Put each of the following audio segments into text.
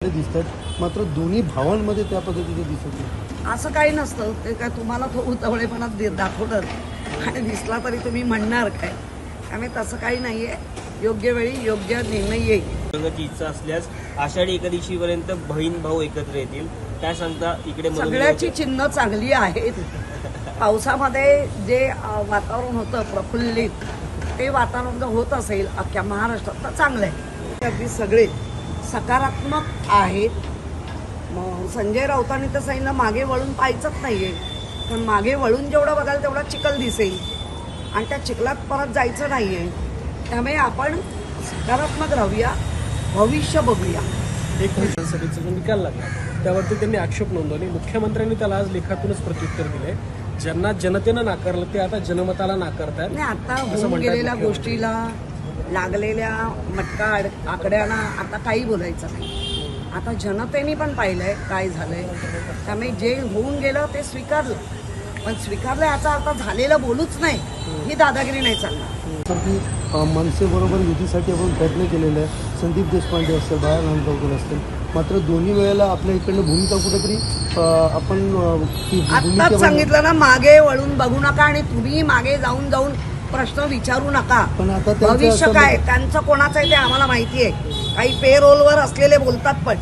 मोठे दिसतात, मात्र दोन्ही भावांमध्ये त्या पद्धतीने दिसत नाही. असं काही नसतं. ते काय तुम्हाला तो उतावळेपणात दाखवतात आणि दिसला तरी तुम्ही म्हणणार काय. त्यामुळे तसं काही नाही आहे. योग्य वेळी योग्य निर्णय येईल. प्रगती इच्छा असल्यास आषाढी एकादशीपर्यंत बहीण भाऊ एकत्र येतील, काय सांगता? इकडे सगळ्याची चिन्ह चांगली आहेत. पावसामध्ये जे वातावरण होतं प्रफुल्लित, ते वातावरण जर होत असेल अख्ख्या महाराष्ट्रात तर चांगलं आहे. अगदी सगळे सकारात्मक आहेत. मग संजय राऊतांनी तर सांगितलं मागे वळून पाहायचंच नाही आहे, पण मागे वळून जेवढं बघाल तेवढा चिखल दिसेल आणि त्या चिखलात परत जायचं नाही आहे. त्यामुळे आपण सकारात्मक राहूया, भविष्य बघूया. एक विधानसभेचा जो निकाल लागला त्यावरती त्यांनी आक्षेप नोंदवले. मुख्यमंत्र्यांनी त्याला आज लेखातूनच प्रत्युत्तर दिले. ज्यांना जनतेनं नाकारलं ते आता जनमताला नाकारतात. नाही, आता होऊन गेलेल्या गोष्टीला लागलेल्या आकड्यांना आता काही बोलायचं नाही. आता जनतेने पण पाहिलंय काय झालंय. त्यामुळे जे होऊन गेलं ते स्वीकारलं, पण स्वीकारलं याचा अर्थ झालेलं बोलूच नाही, ही दादागिरी नाही चालणार. मनसेबरोबर युतीसाठी आपण प्रयत्न केलेला आहे. संदीप देशपांडे असतील, बाळा नांदगावकर असतील, मात्र दोन्ही वेळेला आपल्या इकडनं भूमिका कुठेतरी आपण आत्ताच सांगितलं ना, मागे वळून बघू नका आणि तुम्ही मागे जाऊन जाऊन प्रश्न विचारू नका. पण आता भविष्य काय त्यांचं कोणाचं आहे ते आम्हाला माहिती आहे. काही पे रोलवर असलेले बोलतात, पण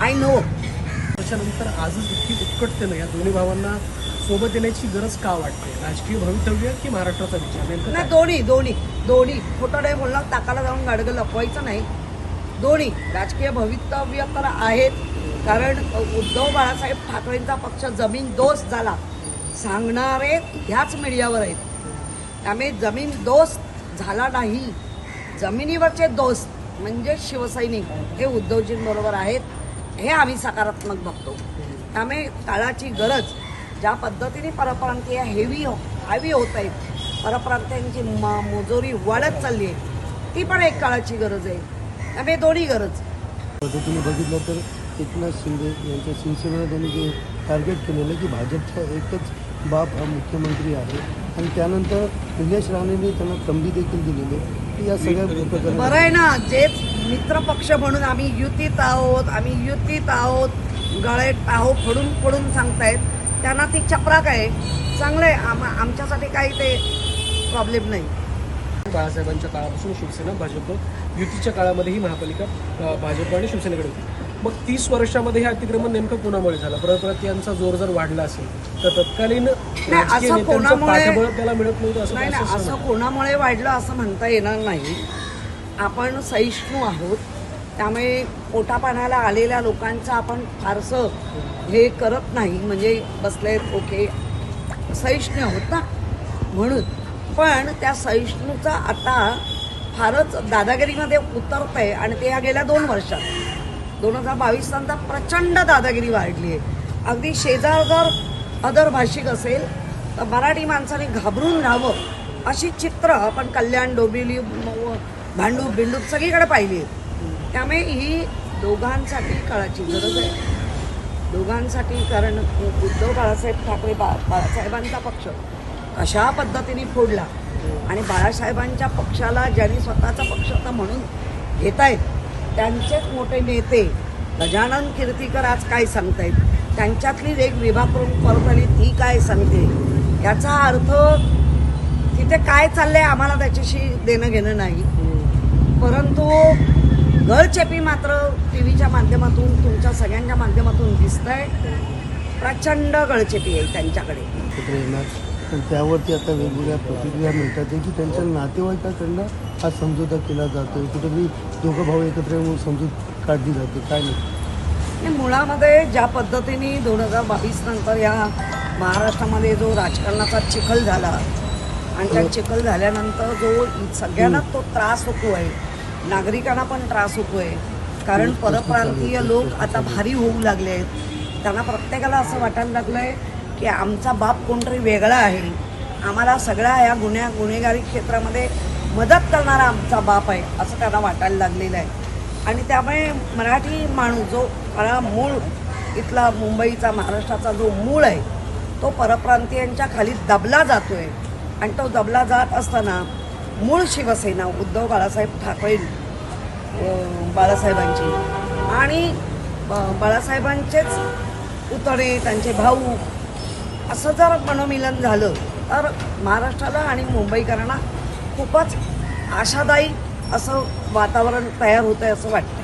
आय नो. त्याच्यानंतर आजच इतकी उत्कटतेनं या दोन्ही भावांना सोबत येण्याची गरज का वाटते? राजकीय भवितव्य की महाराष्ट्राचा विचार? नेमकं नाही, काय? दोन्ही खोटं नाही बोलणार, ताकाला जाऊन गाडगं लपवायचं नाही. दोन्ही राजकीय भवितव्य तर आहेत, कारण उद्धव बाळासाहेब ठाकरेंचा पक्ष जमीन दोस्त झाला सांगणारे ह्याच मीडियावर आहेत. त्यामुळे जमीन दोस्त झाला नाही, जमिनीवरचे दोस्त म्हणजे शिवसैनिक हे उद्धवजींबरोबर आहेत, हे आम्ही सकारात्मक बघतो. त्यामुळे काळाची गरज, ज्या पद्धतीने परप्रांतीय हॅवी होत आहेत, परप्रांतीयांची मुजोरी वाढत चालली आहे, ती पण एक काळाची गरज आहे. त्यामुळे दोन्ही गरज. पद्धतीने बघितलं तर एकनाथ शिंदे यांच्या शिवसेनेला त्यांनी जे टार्गेट केलेलं की भाजपचा एकच बाप हा मुख्यमंत्री आहे, आणि त्यानंतर निलेश राणेंनी त्यांना तंबी देखील दिलेली आहे की या सगळ्या प्रकारे बरं आहे ना, जेच मित्रपक्ष म्हणून आम्ही युतीत आहोत, गळ्यात आहोत पडून सांगतायत, त्यांना ती चपराक आहे. चांगलं आहे, आमच्यासाठी काही ते प्रॉब्लेम नाही. बाळासाहेबांच्या काळापासून शिवसेना भाजप युतीच्या काळामध्येही महापालिका भाजप आणि शिवसेनेकडे होती. मग 30 वर्षामध्ये हे अतिक्रमण नेमकं कोणामुळे झालं? परत यांचा जोर जर वाढला असेल तर तत्कालीन असं कोणामुळे त्याला मिळत नव्हतं नाही, असं कोणामुळे वाढलं असं म्हणता येणार नाही. आपण सहिष्णू आहोत, त्यामुळे पोटापाण्याला आलेल्या लोकांचं आपण फारसं हे करत नाही. म्हणजे बसलेत ओके, सहिष्णू आहोत ना म्हणून. पण त्या सहिष्णूचा आता फारच दादागिरीमध्ये उतरत आहे, आणि ते ह्या गेल्या 2 वर्षात 2022 नंतर प्रचंड दादागिरी वाढली आहे. अगदी शेजार जर अदर भाषिक असेल तर मराठी माणसाने घाबरून राहावं अशी चित्र आपण कल्याण, डोंबिवली, भांडूप बिंडूप सगळीकडे पाहिली आहे. त्यामुळे ही दोघांसाठी काळाची गरज आहे, दोघांसाठी. कारण उद्धव बाळासाहेब ठाकरे बाळासाहेबांचा पक्ष कशा पद्धतीने फोडला, आणि बाळासाहेबांच्या पक्षाला ज्यांनी स्वतःचा पक्ष आता म्हणून घेत आहेत त्यांचेच मोठे नेते गजानन कीर्तीकर आज काय सांगतायत, त्यांच्यातली एक विभागप्रमुख परत आली ती काय सांगते, याचा अर्थ तिथे काय चाललंय आम्हाला त्याच्याशी देणं घेणं नाही. परंतु गळचेपी मात्र टी व्हीच्या माध्यमातून, तुमच्या सगळ्यांच्या माध्यमातून दिसतंय. प्रचंड गळचेपी आहे त्यांच्याकडे. एकत्र येणार, पण त्यावरती आता वेगवेगळ्या प्रतिक्रिया मिळतात की त्यांच्या नातेवाईकाकडनं हा समझोता केला जातो, कुठेतरी दोघं भाऊ एकत्र येऊन समजूत काढली जाते. काय नाही, मुळामध्ये ज्या पद्धतीने 2022 नंतर या महाराष्ट्रामध्ये जो राजकारणाचा चिखल झाला, आणि त्या चिखल झाल्यानंतर जो सगळ्यांना तो त्रास होतो आहे, नागरिकांना पण त्रास होतो आहे. कारण परप्रांतीय लोक आता भारी होऊ लागले आहेत. त्यांना प्रत्येकाला असं वाटायला लागलं आहे की आमचा बाप कोणतरी वेगळा आहे, आम्हाला सगळ्या या गुन्हेगारी क्षेत्रामध्ये मदत करणारा आमचा बाप आहे असं त्यांना वाटायला लागलेलं आहे. आणि त्यामुळे मराठी माणूस जो मूळ इथला मुंबईचा, महाराष्ट्राचा जो मूळ आहे, तो परप्रांतीयांच्या खाली दबला जातो आहे. आणि तो दबला जात असताना मूळ शिवसेना उद्धव बाळासाहेब ठाकरे बाळासाहेबांची आणि बाळासाहेबांचेच पुतणे त्यांचे भाऊ असं जर मनोमिलन झालं तर महाराष्ट्राला आणि मुंबईकरांना खूपच आशादायी असं वातावरण तयार होतं आहे असं वाटतं.